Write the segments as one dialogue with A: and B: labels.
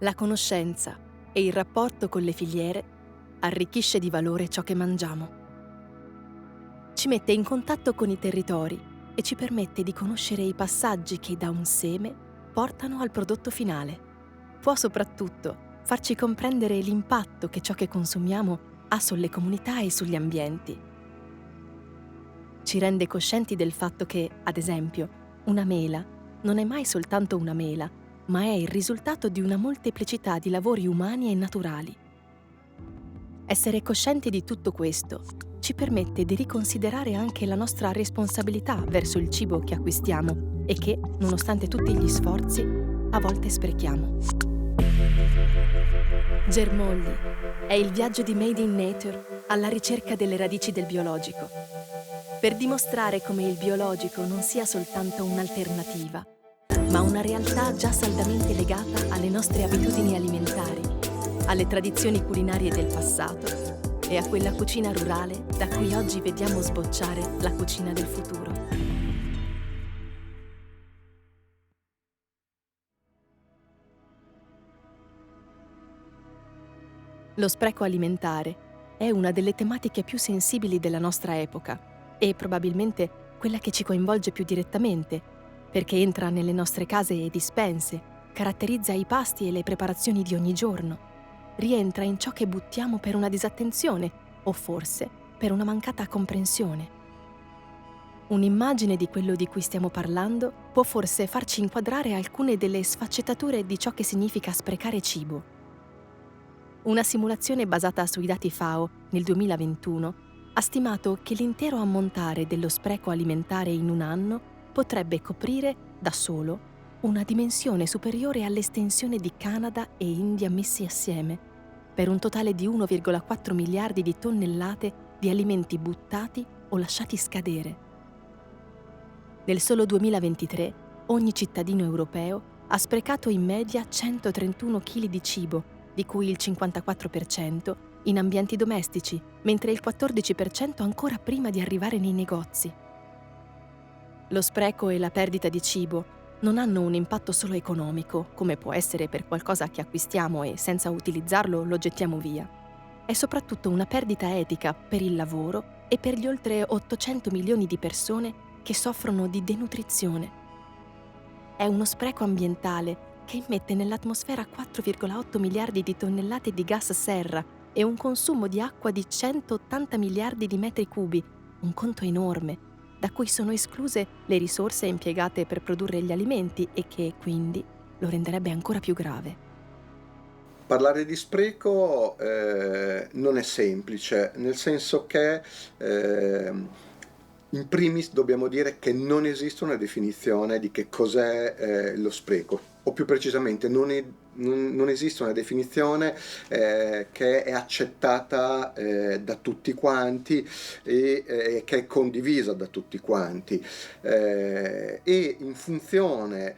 A: La conoscenza e il rapporto con le filiere arricchisce di valore ciò che mangiamo. Ci mette in contatto con i territori e ci permette di conoscere i passaggi che da un seme portano al prodotto finale. Può soprattutto farci comprendere l'impatto che ciò che consumiamo ha sulle comunità e sugli ambienti. Ci rende coscienti del fatto che, ad esempio, una mela non è mai soltanto una mela, ma è il risultato di una molteplicità di lavori umani e naturali. Essere coscienti di tutto questo ci permette di riconsiderare anche la nostra responsabilità verso il cibo che acquistiamo e che, nonostante tutti gli sforzi, a volte sprechiamo. Germogli è il viaggio di Made in Nature alla ricerca delle radici del biologico, per dimostrare come il biologico non sia soltanto un'alternativa, ma una realtà già saldamente legata alle nostre abitudini alimentari, alle tradizioni culinarie del passato e a quella cucina rurale da cui oggi vediamo sbocciare la cucina del futuro. Lo spreco alimentare è una delle tematiche più sensibili della nostra epoca e probabilmente quella che ci coinvolge più direttamente, perché entra nelle nostre case e dispense, caratterizza i pasti e le preparazioni di ogni giorno, rientra in ciò che buttiamo per una disattenzione o forse per una mancata comprensione. Un'immagine di quello di cui stiamo parlando può forse farci inquadrare alcune delle sfaccettature di ciò che significa sprecare cibo. Una simulazione basata sui dati FAO nel 2021 ha stimato che l'intero ammontare dello spreco alimentare in un anno potrebbe coprire, da solo, una dimensione superiore all'estensione di Canada e India messi assieme, per un totale di 1,4 miliardi di tonnellate di alimenti buttati o lasciati scadere. Nel solo 2023, ogni cittadino europeo ha sprecato in media 131 kg di cibo, di cui il 54% in ambienti domestici, mentre il 14% ancora prima di arrivare nei negozi. Lo spreco e la perdita di cibo non hanno un impatto solo economico, come può essere per qualcosa che acquistiamo e senza utilizzarlo lo gettiamo via. È soprattutto una perdita etica per il lavoro e per gli oltre 800 milioni di persone che soffrono di denutrizione. È uno spreco ambientale che immette nell'atmosfera 4,8 miliardi di tonnellate di gas serra e un consumo di acqua di 180 miliardi di metri cubi, un conto enorme, da cui sono escluse le risorse impiegate per produrre gli alimenti e che, quindi, lo renderebbe ancora più grave.
B: Parlare di spreco non è semplice, nel senso che in primis dobbiamo dire che non esiste una definizione di che cos'è lo spreco, o più precisamente non esiste una definizione che è accettata da tutti quanti e che è condivisa da tutti quanti, e in funzione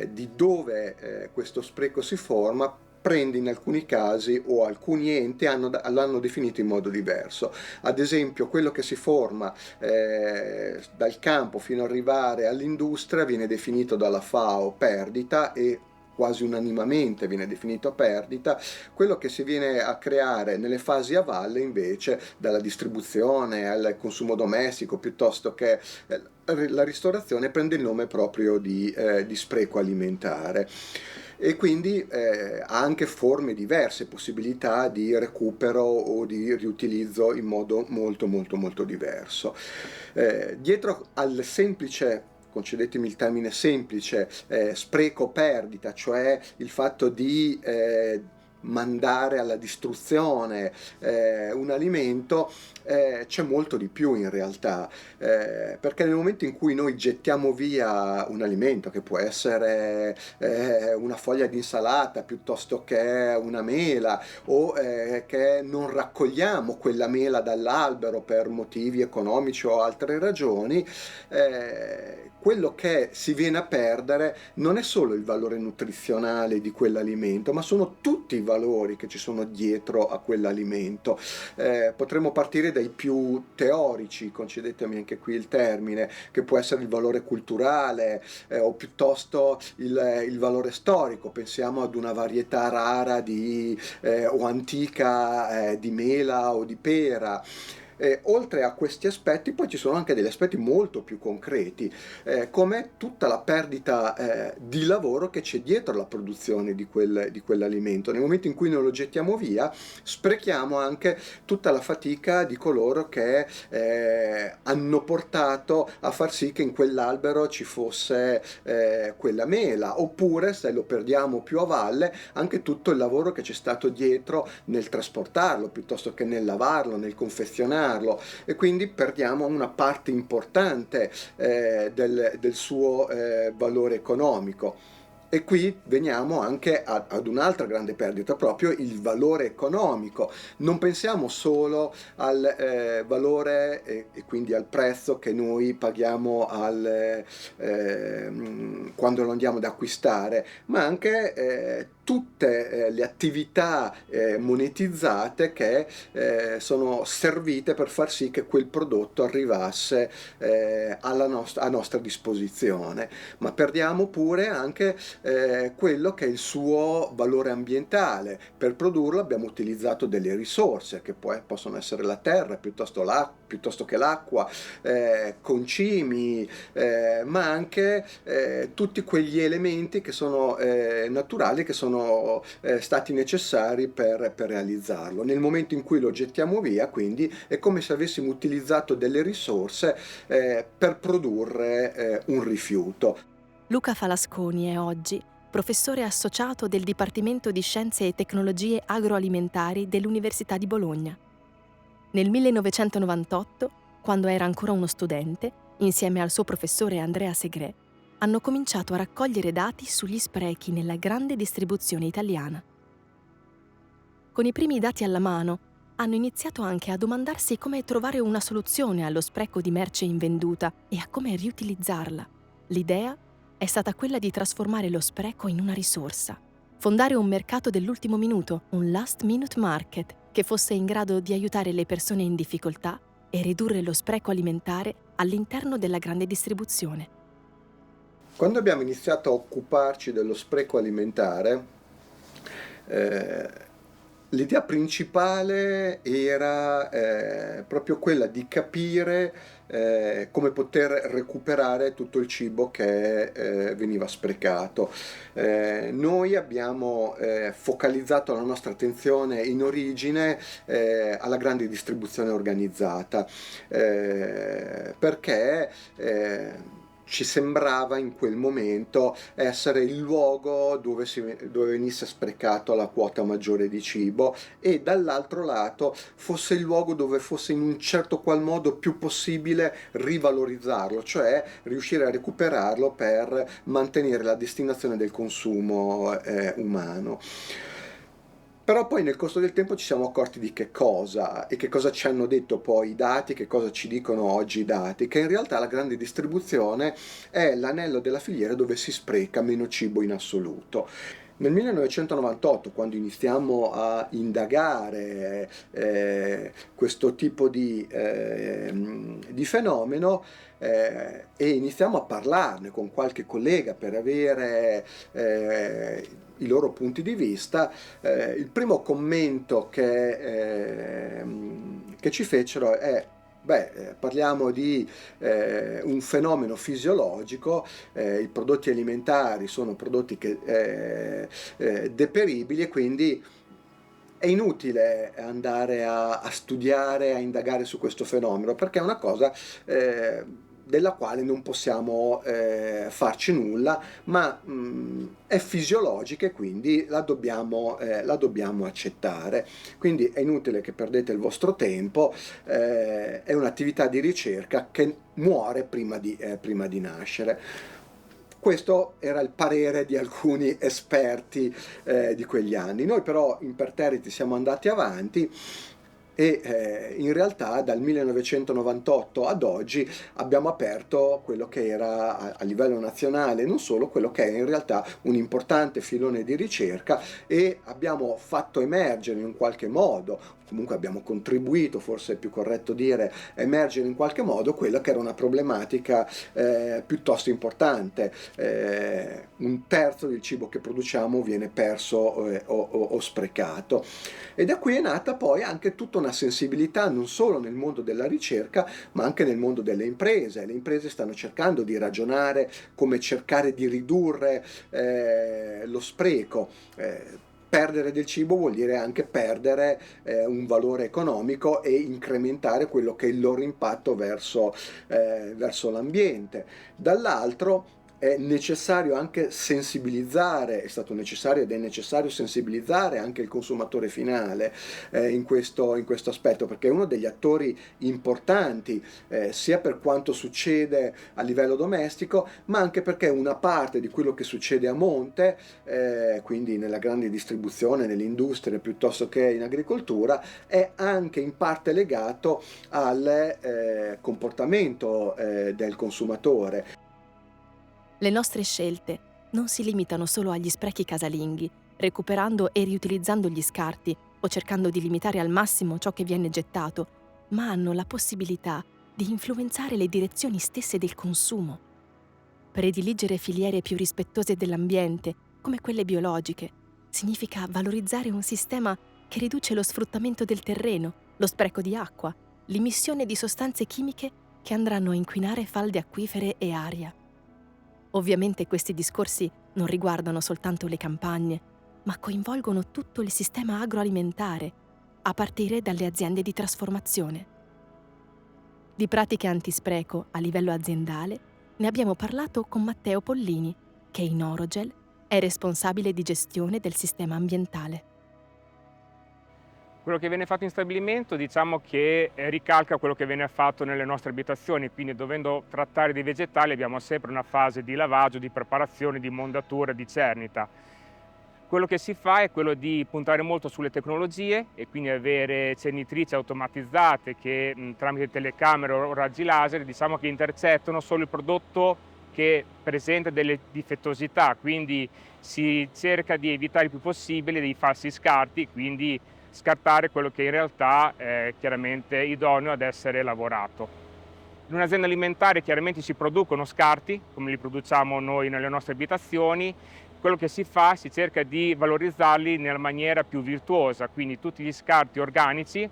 B: di dove questo spreco si forma prende in alcuni casi, o alcuni enti l'hanno definito in modo diverso. Ad esempio, quello che si forma dal campo fino ad arrivare all'industria viene definito dalla FAO perdita, e quasi unanimamente viene definito perdita. Quello che si viene a creare nelle fasi a valle, invece, dalla distribuzione al consumo domestico piuttosto che la ristorazione, prende il nome proprio di spreco alimentare. E quindi ha anche forme diverse, possibilità di recupero o di riutilizzo in modo molto molto molto diverso. Dietro al semplice, concedetemi il termine semplice, spreco perdita, cioè il fatto di mandare alla distruzione un alimento, c'è molto di più in realtà, perché nel momento in cui noi gettiamo via un alimento, che può essere una foglia di insalata piuttosto che una mela, o che non raccogliamo quella mela dall'albero per motivi economici o altre ragioni, quello che si viene a perdere non è solo il valore nutrizionale di quell'alimento, ma sono tutti i valori valori che ci sono dietro a quell'alimento. Potremmo partire dai più teorici, concedetemi anche qui il termine, che può essere il valore culturale, o piuttosto il valore storico. Pensiamo ad una varietà rara o antica di mela o di pera. Oltre a questi aspetti poi ci sono anche degli aspetti molto più concreti, come tutta la perdita di lavoro che c'è dietro la produzione di quell'alimento. Nel momento in cui noi lo gettiamo via, sprechiamo anche tutta la fatica di coloro che hanno portato a far sì che in quell'albero ci fosse quella mela, oppure, se lo perdiamo più a valle, anche tutto il lavoro che c'è stato dietro nel trasportarlo, piuttosto che nel lavarlo, nel confezionarlo, e quindi perdiamo una parte importante del suo valore economico. E qui veniamo anche ad un'altra grande perdita, proprio il valore economico. Non pensiamo solo al valore e quindi al prezzo che noi paghiamo quando lo andiamo ad acquistare, ma anche tutte le attività monetizzate che sono servite per far sì che quel prodotto arrivasse a nostra disposizione. Ma perdiamo pure anche quello che è il suo valore ambientale. Per produrlo abbiamo utilizzato delle risorse che possono essere la terra piuttosto che l'acqua, concimi, ma anche tutti quegli elementi che sono naturali, che sono stati necessari per realizzarlo. Nel momento in cui lo gettiamo via, quindi, è come se avessimo utilizzato delle risorse per produrre un rifiuto.
A: Luca Falasconi è oggi professore associato del Dipartimento di Scienze e Tecnologie Agroalimentari dell'Università di Bologna. Nel 1998, quando era ancora uno studente, insieme al suo professore Andrea Segre, hanno cominciato a raccogliere dati sugli sprechi nella grande distribuzione italiana. Con i primi dati alla mano, hanno iniziato anche a domandarsi come trovare una soluzione allo spreco di merce invenduta e a come riutilizzarla. L'idea è stata quella di trasformare lo spreco in una risorsa, fondare un mercato dell'ultimo minuto, un last minute market, che fosse in grado di aiutare le persone in difficoltà e ridurre lo spreco alimentare all'interno della grande distribuzione.
B: Quando abbiamo iniziato a occuparci dello spreco alimentare, l'idea principale era proprio quella di capire come poter recuperare tutto il cibo che veniva sprecato. Noi abbiamo focalizzato la nostra attenzione in origine alla grande distribuzione organizzata, perché ci sembrava in quel momento essere il luogo dove venisse sprecato la quota maggiore di cibo, e dall'altro lato fosse il luogo dove fosse in un certo qual modo più possibile rivalorizzarlo, cioè riuscire a recuperarlo per mantenere la destinazione del consumo umano. Però poi nel corso del tempo ci siamo accorti di che cosa ci hanno detto poi i dati, che cosa ci dicono oggi i dati, che in realtà la grande distribuzione è l'anello della filiera dove si spreca meno cibo in assoluto. Nel 1998, quando iniziamo a indagare questo tipo di fenomeno, e iniziamo a parlarne con qualche collega per avere i loro punti di vista, il primo commento che ci fecero è: parliamo di un fenomeno fisiologico, i prodotti alimentari sono prodotti deperibili, e quindi è inutile andare a studiare, a indagare su questo fenomeno, perché è una cosa della quale non possiamo farci nulla, ma è fisiologica, e quindi la dobbiamo accettare. Quindi è inutile che perdete il vostro tempo, è un'attività di ricerca che muore prima di nascere. Questo era il parere di alcuni esperti di quegli anni. Noi però imperterriti siamo andati avanti e in realtà dal 1998 ad oggi abbiamo aperto quello che era a livello nazionale, non solo, quello che è in realtà un importante filone di ricerca, e abbiamo fatto emergere in qualche modo, comunque abbiamo contribuito, forse è più corretto dire emergere in qualche modo, quella che era una problematica piuttosto importante. Un terzo del cibo che produciamo viene perso o sprecato. E da qui è nata poi anche tutta una sensibilità non solo nel mondo della ricerca, ma anche nel mondo delle imprese. Le imprese stanno cercando di ragionare come cercare di ridurre lo spreco. Perdere del cibo vuol dire anche perdere un valore economico e incrementare quello che è il loro impatto verso l'ambiente. Dall'altro è necessario anche sensibilizzare, è stato necessario ed è necessario sensibilizzare anche il consumatore finale in questo aspetto, perché è uno degli attori importanti sia per quanto succede a livello domestico, ma anche perché una parte di quello che succede a monte, quindi nella grande distribuzione, nell'industria piuttosto che in agricoltura, è anche in parte legato al comportamento del consumatore.
A: Le nostre scelte non si limitano solo agli sprechi casalinghi, recuperando e riutilizzando gli scarti o cercando di limitare al massimo ciò che viene gettato, ma hanno la possibilità di influenzare le direzioni stesse del consumo. Prediligere filiere più rispettose dell'ambiente, come quelle biologiche, significa valorizzare un sistema che riduce lo sfruttamento del terreno, lo spreco di acqua, l'emissione di sostanze chimiche che andranno a inquinare falde acquifere e aria. Ovviamente questi discorsi non riguardano soltanto le campagne, ma coinvolgono tutto il sistema agroalimentare, a partire dalle aziende di trasformazione. Di pratiche antispreco a livello aziendale ne abbiamo parlato con Matteo Pollini, che in Orogel è responsabile di gestione del sistema ambientale.
C: Quello che viene fatto in stabilimento diciamo che ricalca quello che viene fatto nelle nostre abitazioni, quindi dovendo trattare dei vegetali abbiamo sempre una fase di lavaggio, di preparazione, di mondatura, di cernita. Quello che si fa è quello di puntare molto sulle tecnologie e quindi avere cernitrici automatizzate che tramite telecamere o raggi laser diciamo che intercettano solo il prodotto che presenta delle difettosità, quindi si cerca di evitare il più possibile dei falsi scarti, quindi scartare quello che in realtà è chiaramente idoneo ad essere lavorato. In un'azienda alimentare chiaramente si producono scarti, come li produciamo noi nelle nostre abitazioni. Quello che si fa, si cerca di valorizzarli nella maniera più virtuosa, quindi tutti gli scarti organici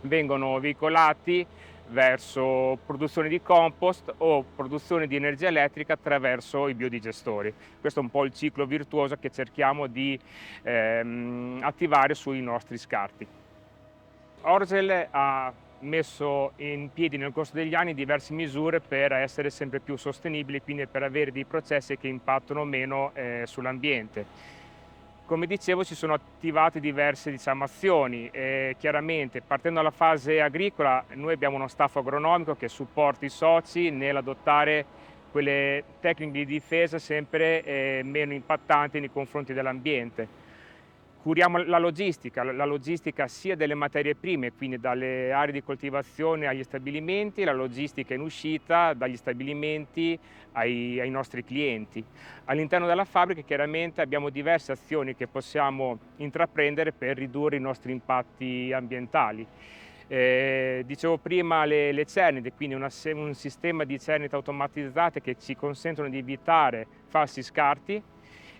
C: vengono veicolati verso produzione di compost o produzione di energia elettrica attraverso i biodigestori. Questo è un po' il ciclo virtuoso che cerchiamo di attivare sui nostri scarti. Orgel ha messo in piedi nel corso degli anni diverse misure per essere sempre più sostenibili, quindi per avere dei processi che impattano meno sull'ambiente. Come dicevo, si sono attivate diverse azioni. Chiaramente, partendo dalla fase agricola, noi abbiamo uno staff agronomico che supporta i soci nell'adottare quelle tecniche di difesa sempre meno impattanti nei confronti dell'ambiente. Curiamo la logistica sia delle materie prime, quindi dalle aree di coltivazione agli stabilimenti, la logistica in uscita dagli stabilimenti ai nostri clienti. All'interno della fabbrica chiaramente abbiamo diverse azioni che possiamo intraprendere per ridurre i nostri impatti ambientali. Dicevo prima le cernite, quindi un sistema di cernite automatizzate che ci consentono di evitare falsi scarti,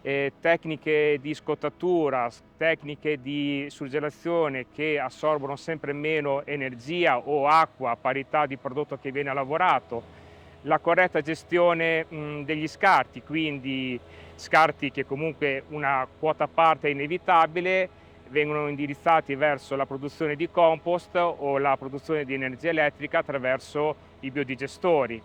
C: tecniche di scottatura, tecniche di surgelazione che assorbono sempre meno energia o acqua a parità di prodotto che viene lavorato, la corretta gestione degli scarti, quindi scarti che comunque una quota parte è inevitabile, vengono indirizzati verso la produzione di compost o la produzione di energia elettrica attraverso i biodigestori.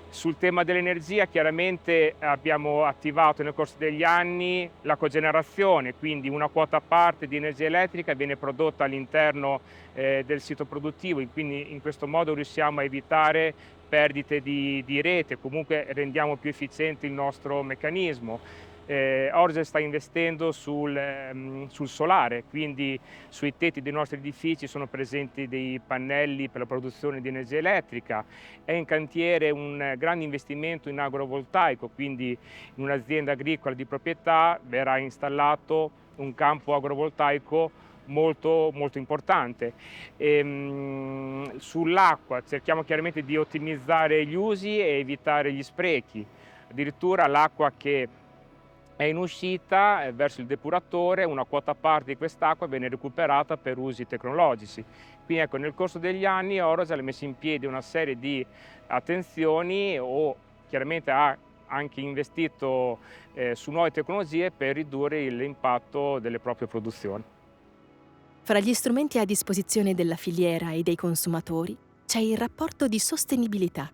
C: Sul tema dell'energia chiaramente abbiamo attivato nel corso degli anni la cogenerazione, quindi una quota parte di energia elettrica viene prodotta all'interno del sito produttivo, quindi in questo modo riusciamo a evitare perdite di rete, comunque rendiamo più efficiente il nostro meccanismo. Origel sta investendo sul solare, quindi sui tetti dei nostri edifici sono presenti dei pannelli per la produzione di energia elettrica. È in cantiere un grande investimento in agrovoltaico, quindi in un'azienda agricola di proprietà verrà installato un campo agrovoltaico molto importante. Sull'acqua cerchiamo chiaramente di ottimizzare gli usi e evitare gli sprechi. Addirittura l'acqua che è in uscita verso il depuratore, una quota parte di quest'acqua viene recuperata per usi tecnologici. Quindi ecco, nel corso degli anni Origel ha messo in piedi una serie di attenzioni o chiaramente ha anche investito su nuove tecnologie per ridurre l'impatto delle proprie produzioni.
A: Fra gli strumenti a disposizione della filiera e dei consumatori c'è il rapporto di sostenibilità,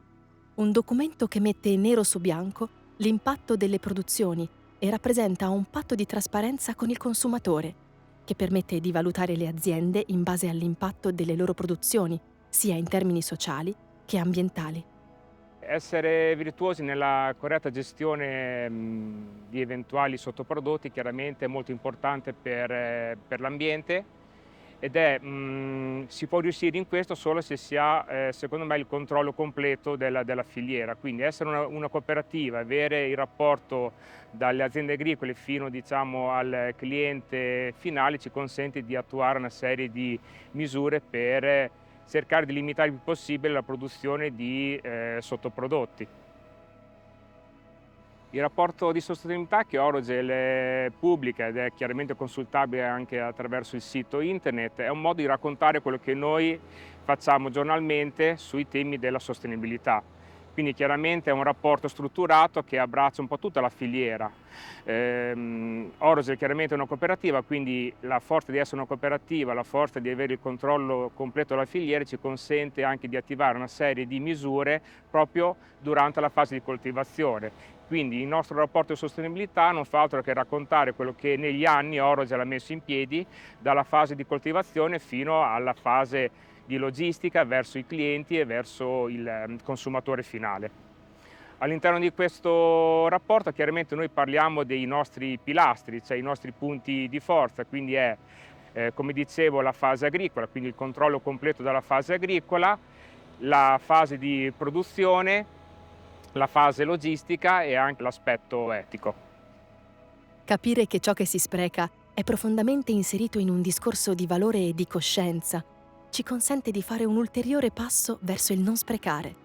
A: un documento che mette nero su bianco l'impatto delle produzioni e rappresenta un patto di trasparenza con il consumatore, che permette di valutare le aziende in base all'impatto delle loro produzioni, sia in termini sociali che ambientali.
C: Essere virtuosi nella corretta gestione di eventuali sottoprodotti chiaramente è molto importante per l'ambiente ed si può riuscire in questo solo se si ha, secondo me, il controllo completo della filiera. Quindi essere una cooperativa, avere il rapporto dalle aziende agricole fino, diciamo, al cliente finale ci consente di attuare una serie di misure per cercare di limitare il più possibile la produzione di sottoprodotti. Il rapporto di sostenibilità che Origel pubblica ed è chiaramente consultabile anche attraverso il sito internet è un modo di raccontare quello che noi facciamo giornalmente sui temi della sostenibilità. Quindi chiaramente è un rapporto strutturato che abbraccia un po' tutta la filiera. Origel chiaramente è una cooperativa, quindi la forza di essere una cooperativa, la forza di avere il controllo completo della filiera ci consente anche di attivare una serie di misure proprio durante la fase di coltivazione. Quindi il nostro rapporto di sostenibilità non fa altro che raccontare quello che negli anni Origel ha messo in piedi dalla fase di coltivazione fino alla fase di logistica verso i clienti e verso il consumatore finale. All'interno di questo rapporto chiaramente noi parliamo dei nostri pilastri, cioè i nostri punti di forza, quindi è, come dicevo, la fase agricola, quindi il controllo completo della fase agricola, la fase di produzione, la fase logistica e anche l'aspetto etico.
A: Capire che ciò che si spreca è profondamente inserito in un discorso di valore e di coscienza ci consente di fare un ulteriore passo verso il non sprecare.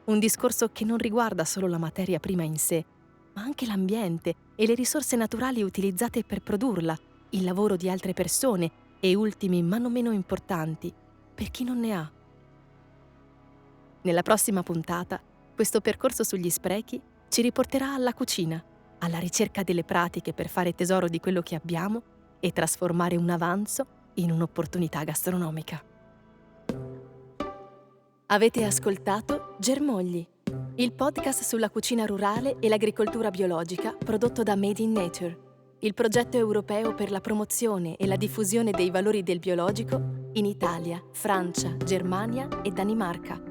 A: Un discorso che non riguarda solo la materia prima in sé, ma anche l'ambiente e le risorse naturali utilizzate per produrla, il lavoro di altre persone e, ultimi ma non meno importanti, per chi non ne ha. Nella prossima puntata, questo percorso sugli sprechi ci riporterà alla cucina, alla ricerca delle pratiche per fare tesoro di quello che abbiamo e trasformare un avanzo in un'opportunità gastronomica. Avete ascoltato Germogli, il podcast sulla cucina rurale e l'agricoltura biologica prodotto da Made in Nature, il progetto europeo per la promozione e la diffusione dei valori del biologico in Italia, Francia, Germania e Danimarca.